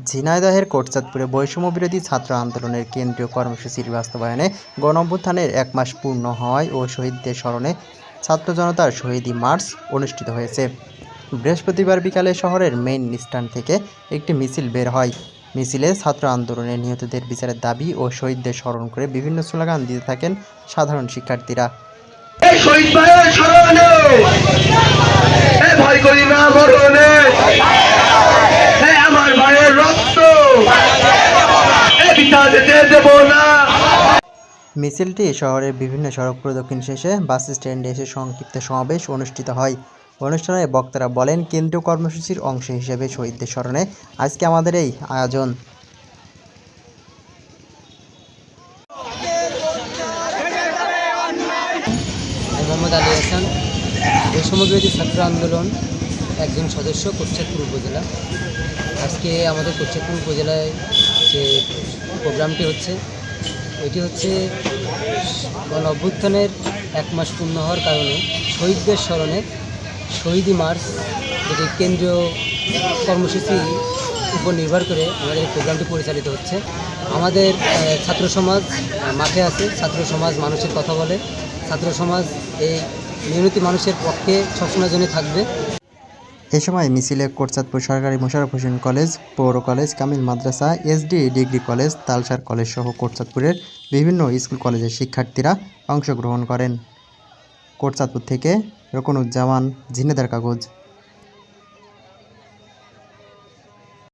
ঝিনাইদহের কোটচাঁদপুরে বৈষম্যবিরোধী ছাত্র আন্দোলনের কেন্দ্রীয় কর্মসূচির বাস্তবায়নে গণঅভ্যুত্থানের ১ মাস পূর্ণ হওয়ায় ও শহীদদের স্মরণে ছাত্র জনতার শহীদী মার্চ অনুষ্ঠিত হয়েছে। বৃহস্পতিবার বিকালে শহরের মেইন স্ট্যান্ড থেকে একটি মিছিল বের হয়। মিছিলে ছাত্র আন্দোলনে নিহতদের বিচারের দাবি ও শহীদদের স্মরণ করে বিভিন্ন স্লোগান দিতে থাকেন সাধারণ শিক্ষার্থীরা। মিছিলটি শহরের বিভিন্ন সড়ক প্রদক্ষিণ শেষে বাস স্ট্যান্ডে এসে সংক্ষিপ্ত সমাবেশ অনুষ্ঠিত হয়। অনুষ্ঠানে বক্তারা বলেন, কেন্দ্রীয় কর্মসূচির অংশ হিসেবে শহীদদের স্মরণে আজকে আমাদের এই আয়োজন। মোহাম্মদ আলী হাসান, বৈষম্যবিরোধী ছাত্র আন্দোলন একজন সদস্য, কোটচাঁদপুর উপজেলা। আজকে আমাদের কোটচাঁদপুর উপজেলায় যে প্রোগ্রামটি হচ্ছে, এটি হচ্ছে গণঅভ্যুত্থানের ১ মাস পূর্ণ হওয়ার কারণে শহীদদের স্মরণে শহীদী মার্চ, যেটি কেন্দ্রীয় কর্মসূচির উপর নির্ভর করে আমাদের এই প্রোগ্রামটি পরিচালিত হচ্ছে। আমাদের ছাত্র সমাজ মাঠে আছে, ছাত্র সমাজ মানুষের কথা বলে, ছাত্র সমাজ এই মেহনতি মানুষের পক্ষে সবসময় জন্য থাকবে। এ সময় মিছিলে কোটচাঁদপুর সরকারি মোশাররফ হোসেন কলেজ, পৌর কলেজ, কামিল মাদ্রাসা, এসডি ডিগ্রি কলেজ, তালসার কলেজ সহ কোটচাঁদপুরের বিভিন্ন স্কুল কলেজের শিক্ষার্থীরা অংশগ্রহণ করেন। কোটচাঁদপুর থেকে রকনুজ্জামান, ঝিনাইদহের কাগজ।